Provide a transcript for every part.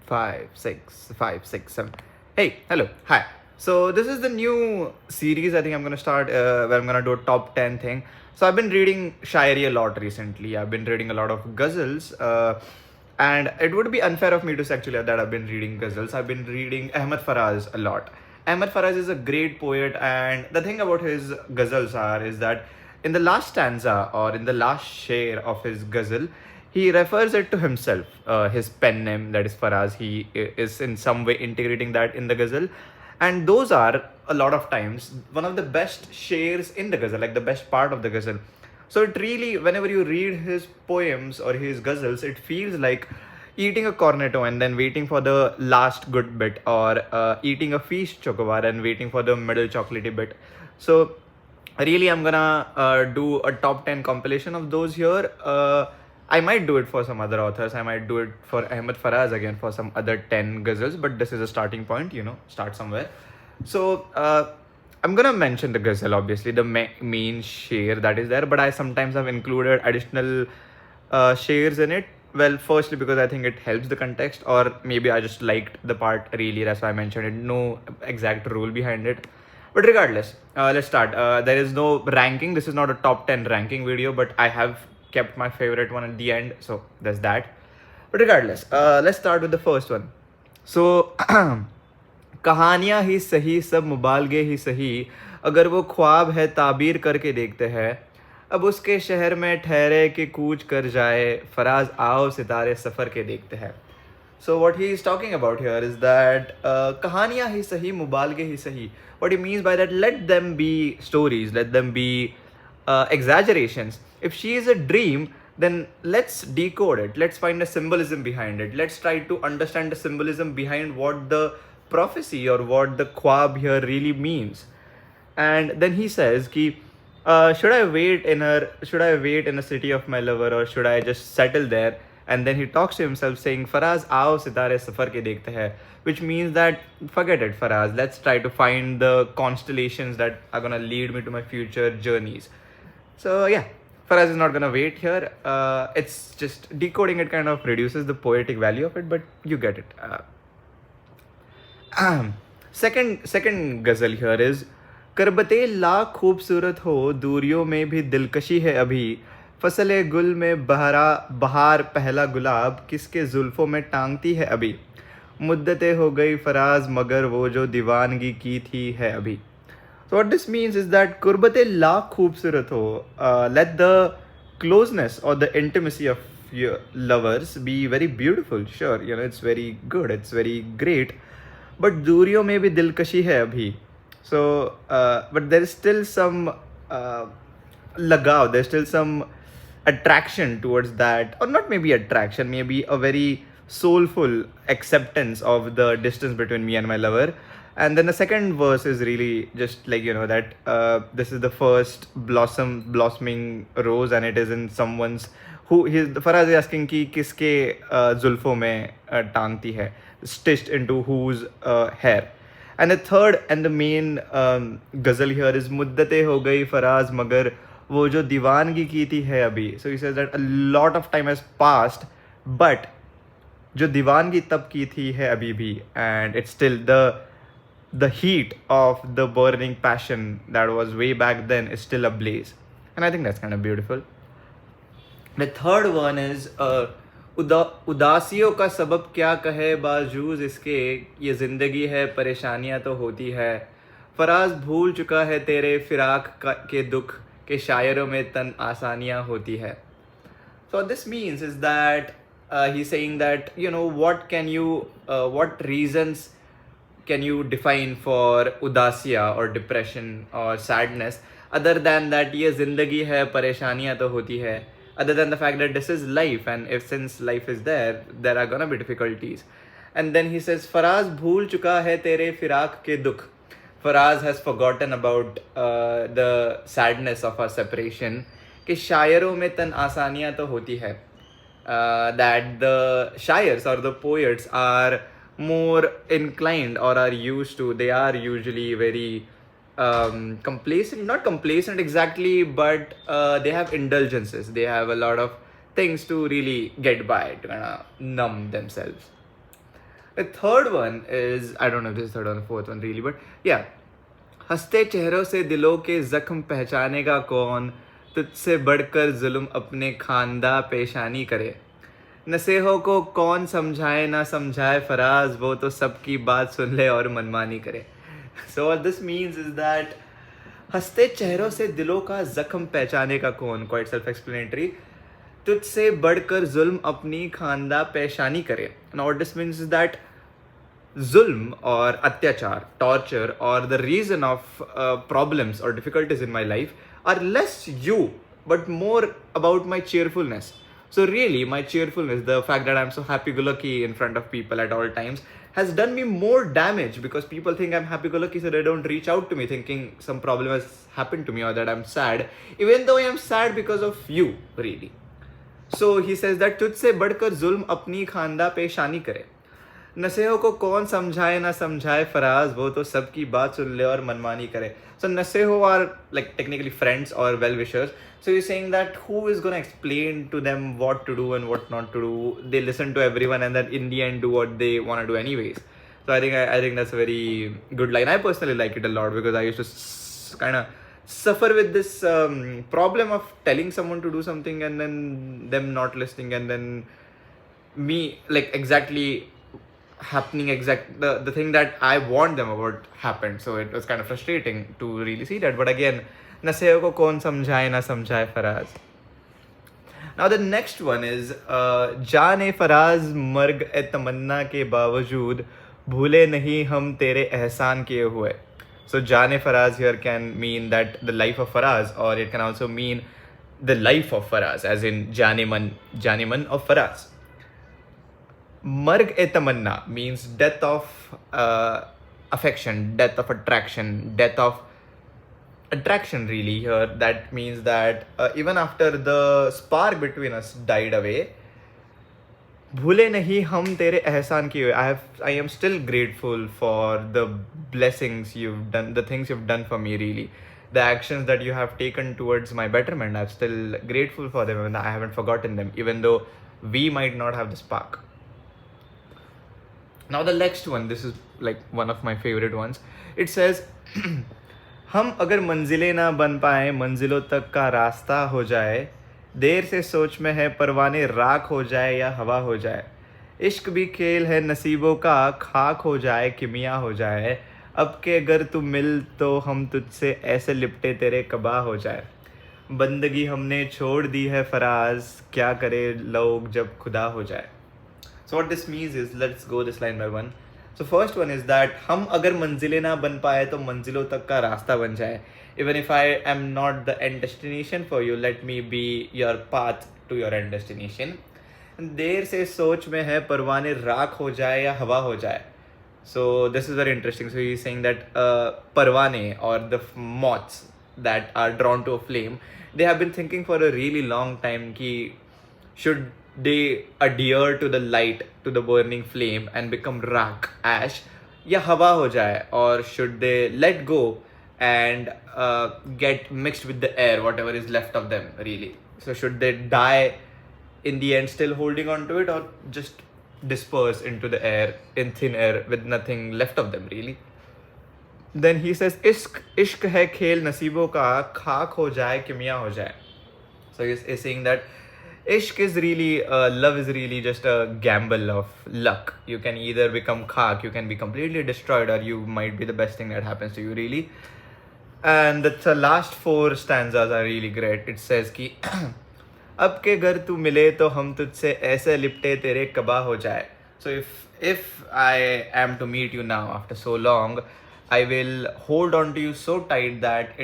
Five, six, five, six, seven. Hey, hello, hi. So this is the new series. I think I'm gonna start where I'm gonna do a top 10 thing. So I've been reading Shairi a lot recently. I've been reading a lot of ghazals, and it would be unfair of me to say actually that I've been reading ghazals. I've been reading Ahmed Faraz a lot. Ahmed Faraz is a great poet, and the thing about his ghazals is that in the last stanza or in the last share of his ghazal, he refers it to himself, his pen name, that is Faraz. He is in some way integrating that in the ghazal, and those are a lot of times one of the best shares in the ghazal, like the best part of the ghazal. So it really, whenever you read his poems or his ghazals, it feels like eating a cornetto and then waiting for the last good bit, or eating a feast chocobar and waiting for the middle chocolatey bit. So really, I'm gonna do a top 10 compilation of those here. I might do it for some other authors. I might do it for Ahmed Faraz again for some other 10 ghazals, but this is a starting point, start somewhere. So I'm gonna mention the ghazal, obviously, the main share that is there, but I sometimes have included additional shares in it. Well, firstly, because I think it helps the context, or maybe I just liked the part really, that's why I mentioned it. No exact rule behind it. But regardless, let's start. There is no ranking. This is not a top 10 ranking video, but I have kept my favorite one at the end. So there's that. But regardless, let's start with the first one. So, कहानियाँ ही सही सब मुबालगे ही सही, अगर वो ख्वाब है ताबीर करके देखते हैं, अब उसके शहर में ठहरे कि कूच कर जाए, फराज आओ सितारे सफ़र के देखते हैं. So what he is talking about here is that kahaniya hi sahi, mubalge hi sahi. What he means by that, let them be stories, let them be exaggerations. If she is a dream, then let's decode it. Let's find a symbolism behind it. Let's try to understand the symbolism behind what the prophecy or what the khwab here really means. And then he says ki, should I wait in a city of my lover, or should I just settle there? And then he talks to himself saying, Faraz, aao sitare safar ke dekhte hai. Which means that, forget it, Faraz. Let's try to find the constellations that are going to lead me to my future journeys. So yeah, Faraz is not going to wait here. It's just decoding it kind of reduces the poetic value of it, but you get it. Second ghazal here is, करबते lakh खूबसूरत हो, दूरियों में भी दिलकशी है अभी, फसले गुल में बहार पहला गुलाब, किसके जुल्फों में टांगती है अभी, मुद्दतें हो गई फराज मगर वो जो दीवानगी की थी है अभी. So what this means is that कुर्बते lakh खूबसूरत हो, let the closeness or the intimacy of your lovers be very beautiful. Sure, it's very good, it's very great, but दूरियों में भी दिलकशी है अभी. So, but there is still some lagav, there's still some attraction towards that, or not maybe attraction, maybe a very soulful acceptance of the distance between me and my lover. And then the second verse is really just like, that this is the first blossoming rose, and it is in someone's, Faraz is asking ki kiske zulfo mein tangti hai, stitched into whose hair. And the third and the main ghazal here is, मुद्दतें हो गई फराज मगर वो जो दीवानगी की थी है अभी. So he says that a lot of time has passed, but जो दीवानगी तब की थी है अभी भी, and it's still the heat of the burning passion that was way back then is still ablaze. And I think that's kind of beautiful. The third one is, उदासियों का सबब क्या कहे बावजूद इसके, ये ज़िंदगी है परेशानियां तो होती है, फराज भूल चुका है तेरे फिराक के दुख, के शायरों में तन आसानियां होती है. So what this means is that he's saying that, what reasons can you define for udasiya or depression or sadness other than that ये ज़िंदगी है परेशानियां तो होती है, other than the fact that this is life, and since life is there are gonna be difficulties. And then he says, Faraz bhool chuka hai tere firak ke dukh. Faraz has forgotten about the sadness of our separation. कि शायरों में तन आसानियां तो होती है. That the shayars or the poets are more inclined or are used to, they are usually very complacent, not complacent exactly, but they have indulgences, they have a lot of things to really get by, to kind of numb themselves. The third one is, I don't know if this is third one or fourth one really, but yeah. हंसते चेहरों से दिलों के जख्म पहचानेगा कौन, तुझसे बढ़कर जुल्म अपने खानदा पेशानी करे, नसेहों को कौन समझाए ना समझाए फराज, वो तो सबकी बात सुन ले और मनमानी करे. So what this means is that हंसते चेहरों से दिलों का जख्म पहचाने का कौन, quite self explanatory, तुझसे बढ़कर जुल्म अपनी खानदा पेशानी करे. Now what this means is that zulm or atyachar, torture, or the reason of problems or difficulties in my life are less you, but more about my cheerfulness. So really, my cheerfulness, the fact that I'm so happy-go-lucky in front of people at all times, has done me more damage because people think I'm happy-go-lucky, so they don't reach out to me thinking some problem has happened to me or that I'm sad, even though I am sad because of you, really. So he says that तुझसे बढ़कर जुल्म अपनी खानदा पेशानी करे, नसेहों को कौन समझाए ना समझाए फराज, वो तो सबकी बात सुन ले और मनमानी करे. So naseho are like technically friends or well-wishers. So he's saying that who is going to explain to them what to do and what not to do? They listen to everyone and then in the end do what they want to do anyways. So I think that's a very good line. I personally like it a lot because I used to kind of suffer with this problem of telling someone to do something and then them not listening and then me like exactly happening the thing that I want them about happened. So it was kind of frustrating to really see that. But again, नसेहों को कौन समझाए ना समझाए Faraz. Now the next one is जाने फराज मर्ग ए तमन्ना के बावजूद भूले नहीं हम तेरे एहसान किए हुए. So जाने Faraz here can mean that the life of Faraz, or it can also mean the life of Faraz, as in Janeman of Faraz. Marg e tamanna means death of affection, death of attraction, death of attraction really here. That means that even after the spark between us died away, भूले नहीं हम तेरे एहसान किए. I am still grateful for the blessings you've done, the things you've done for me really. The actions that you have taken towards my betterment, I'm still grateful for them and I haven't forgotten them, even though we might not have the spark. Now the next one, this is like one of my favorite ones. It says, हम अगर मंजिलें ना बन पाए, मंजिलों तक का रास्ता हो जाए, देर से सोच में है परवाने राख हो जाए या हवा हो जाए, इश्क भी खेल है नसीबों का, खाक हो जाए किमिया हो जाए, अब के अगर तू मिल तो हम तुझसे ऐसे लिपटे तेरे कबा हो जाए, बंदगी हमने छोड़ दी है फराज, क्या करे लोग जब खुदा हो जाए. So what this means is, let's go this line by one. So first one is that हम अगर मंजिलें ना बन पाए तो मंजिलों तक का रास्ता बन जाए. Even if I am not the end destination for you, let me be your path to your end destination. देर से सोच में है परवाने राख हो जाए या हवा हो जाए. So this is very interesting. So he's saying that parwane, or the moths that are drawn to a flame, they have been thinking for a really long time ki should they adhere to the light, to the burning flame and become rak, ash, ya hawa ho jaye, or should they let go and get mixed with the air, whatever is left of them really. So should they die in the end still holding on to it, or just disperse into the air, in thin air, with nothing left of them really. Then he says, ishq hai khel nasibo ka, खाक हो जाए किमिया हो जाए. So he's saying that ishq is really, love is really just a gamble of luck. You can either become khak, you can be completely destroyed, or you might be the best thing that happens to you really. And the last four stanzas are really great. It says ki अब के घर तू मिले तो हम तुझसे ऐसे लिपटे तेरे कबा हो जाए. So if I am to meet you now after so long, I will hold on to you so tight that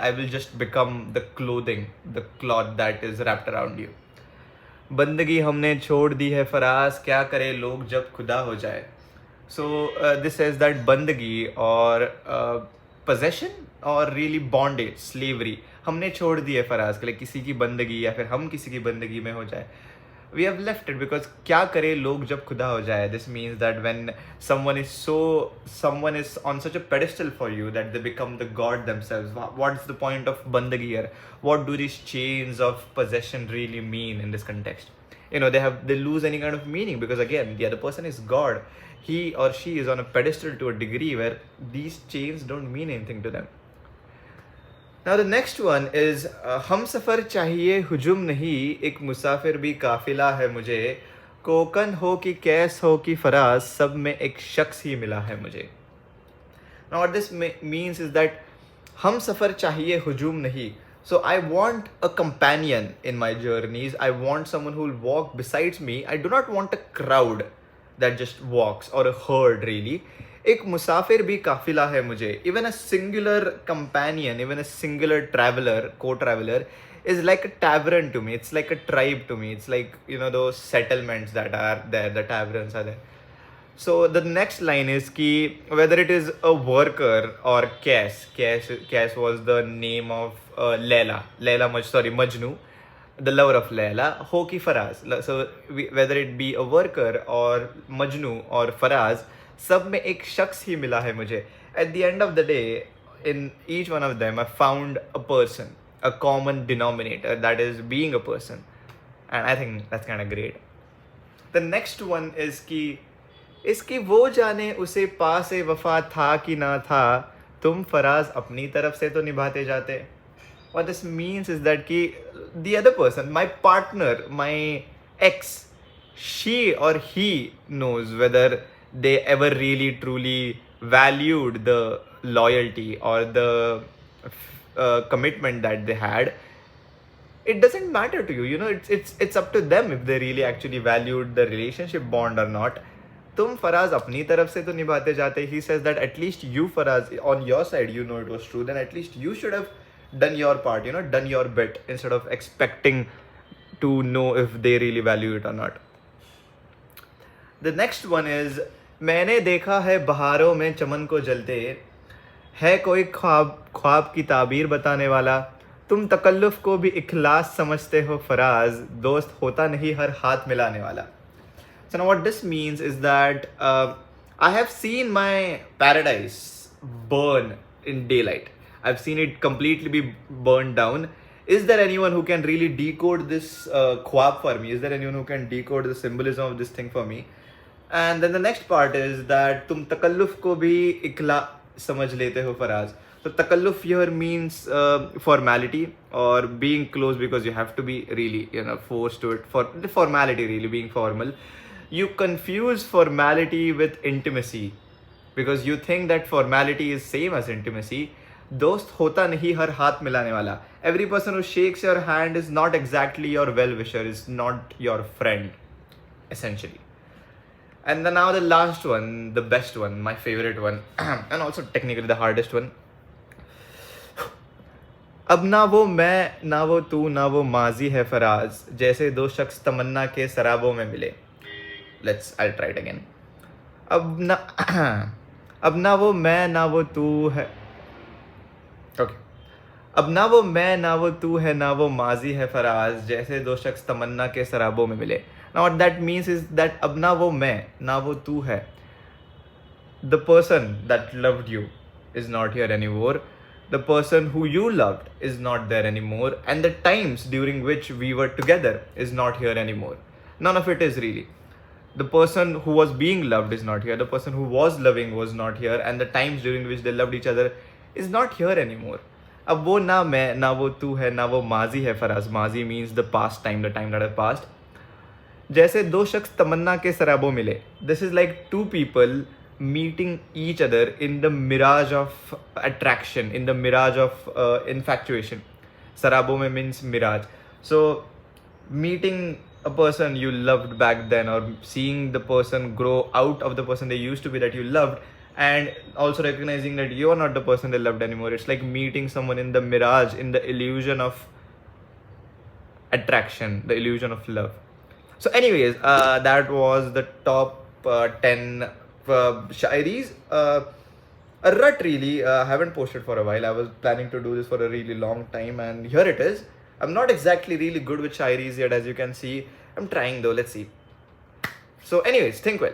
I will just become the cloth that is wrapped around you. बंदगी हमने छोड़ दी है फराज, क्या करे लोग जब खुदा हो जाए. So this says that बंदगी, or possession, or really bondage, slavery, हमने छोड़ दी है फराज के लिए, किसी की बंदगी या फिर हम किसी की बंदगी में हो जाए. We have left it because क्या करे लोग जब खुदा हो जाए. This means that when someone is on such a pedestal for you that they become the god themselves. What's the point of bandagi here? What do these chains of possession really mean in this context? they lose any kind of meaning, because again, the other person is God. He or she is on a pedestal to a degree where these chains don't mean anything to them. Now the next one is हम सफ़र चाहिए हुजुम नहीं, एक मुसाफिर भी काफिला है मुझे, कोकन हो कि कैस हो कि फराज, सब में एक शख्स ही मिला है मुझे. Now what this means is that हम सफ़र चाहिए हुजूम नहीं. So I want a companion in my journeys. I want someone who will walk besides me. I do not want a crowd that just walks, or a herd really. एक मुसाफिर भी काफिला है मुझे. Even a singular companion, even a singular traveler, co-traveler is like a tavern to me. It's like a tribe to me. It's like, those settlements that are there, the taverns are there. So the next line is ki whether it is a worker or Cas was the name of Majnu, the lover of Layla, ho ki Faraz. So whether it be a worker or Majnu or Faraz, sab mein ek shakhs hi mila hai mujhe. At the end of the day, in each one of them, I found a person, a common denominator, that is being a person. And I think that's kind of great. The next one is ki इसकी वो जाने उसे पास वफा था कि ना था, तुम फराज अपनी तरफ से तो निभाते जाते. What this means is that कि the other person, my partner, my ex, she or he knows whether they ever really truly valued the loyalty or the commitment that they had. It doesn't matter to you, it's up to them if they really actually valued the relationship bond or not. तुम फराज अपनी तरफ से तो निभाते जाते. He says that at least you, Faraz, on your side, it was true. Then at least you should have done your part, done your bit, instead of expecting to know if they really value it or not. The next one is मैंने देखा है बहारों में चमन को जलते, है कोई ख्वाब की ताबीर बताने वाला, तुम तकल्लुफ को भी इखलास समझते हो फराज, दोस्त होता नहीं हर हाथ मिलाने वाला. So now what this means is that I have seen my paradise burn in daylight. I've seen it completely be burned down. Is there anyone who can really decode this khwab for me? Is there anyone who can decode the symbolism of this thing for me? And then the next part is that tum takalluf ko bhi ikla samajh lete ho Faraz. So takalluf here means formality, or being close because you have to be really forced to it, for the formality, really being formal. You confuse formality with intimacy because you think that formality is same as intimacy. Dost hota nahi har haath milane wala. Every person who shakes your hand is not exactly your well-wisher, is not your friend, essentially. And then now the last one, the best one, my favorite one, and also technically the hardest one. अब ना वो मैं, ना वो तू, ना वो माजी है फराज, जैसे दो शख्स तमन्ना के सराबों में मिले. I'll try it again. अब ना वो मैं, ना वो तू है. Okay. अब ना वो मैं, ना वो तू है, ना वो माजी है फराज, जैसे दो शख्स तमन्ना के सराबों में मिले. Now what that means is that अब ना वो मैं, ना वो तू है. The person that loved you is not here anymore. The person who you loved is not there anymore. And the times during which we were together is not here anymore. None of it is really. The person who was being loved is not here. The person who was loving was not here. And the times during which they loved each other is not here anymore. अब वो ना मैं, ना वो तू है, ना वो माजी है फराज. माजी means the past time, the time that had passed. जैसे दो शख्स तमन्ना के सराबों मिले. This is like two people meeting each other in the mirage of attraction, in the mirage of infatuation. Sarabo mein means mirage. So meeting a person you loved back then, or seeing the person grow out of the person they used to be that you loved, and also recognizing that you are not the person they loved anymore. It's like meeting someone in the mirage, in the illusion of attraction, the illusion of love. So anyways, that was the top 10 shairis. A rut really. I haven't posted for a while. I was planning to do this for a really long time, and here it is. I'm not exactly really good with shairis yet, as you can see. I'm trying though. Let's see. So anyways, think well.